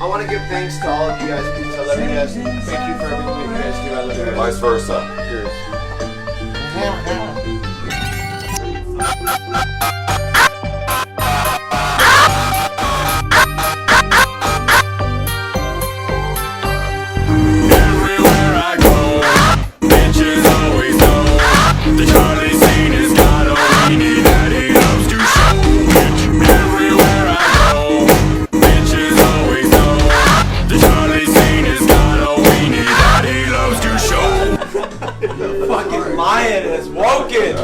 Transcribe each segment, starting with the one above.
I want to give thanks to all of you guys because I love you guys. Thank you for everything that you guys do. I love you guys. Vice versa. Cheers. Everywhere I go, bitches always know the Charlie scene has got a weenie that he loves to show. Everywhere I go, bitches always know the Charlie scene has got a weenie that he loves to show. Fucking lion is woken.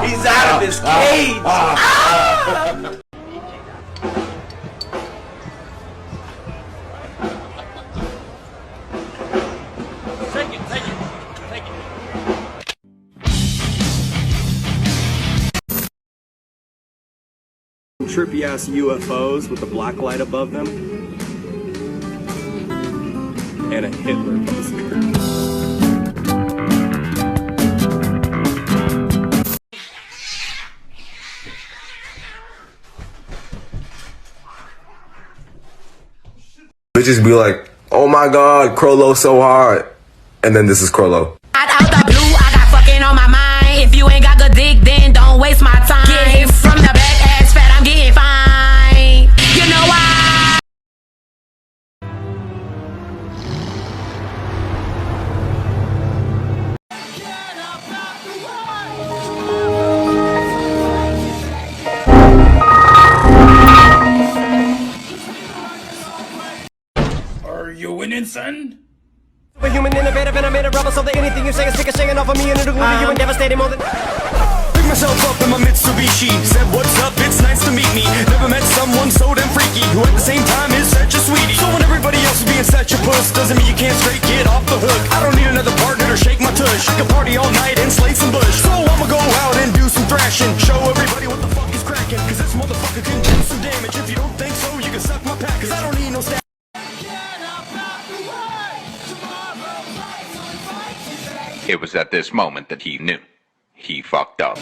He's out of his cage. Trippy ass UFOs with a black light above them and a Hitler poster. Bitches be like, oh my god, Crollo so hard. And then this is Crollo. Out the blue, I got fucking on my mind. If you ain't got good dick, then don't waste my time. Get hit from the back, ass fat, I'm getting fine. You know why? Are you winning, son? A human innovative and I made a rubber so that anything you say is sick of singing off of me and it'll glue to you and devastating more than. Pick myself up in my Mitsubishi. Said what's up, it's nice to meet me. Never met someone so damn freaky who at the same time is such a sweetie. So when everybody else is being such a puss, doesn't mean you can't straight get off the hook. I don't need another partner to shake my tush. I can party all night and slay some bush. So I'ma go out and do some thrashing. Show everybody what the fuck is cracking. Cause this motherfucker can do some damage. If you don't think so, you can suck my pack. Cause I don't need no stat. It was at this moment that he knew. He fucked up.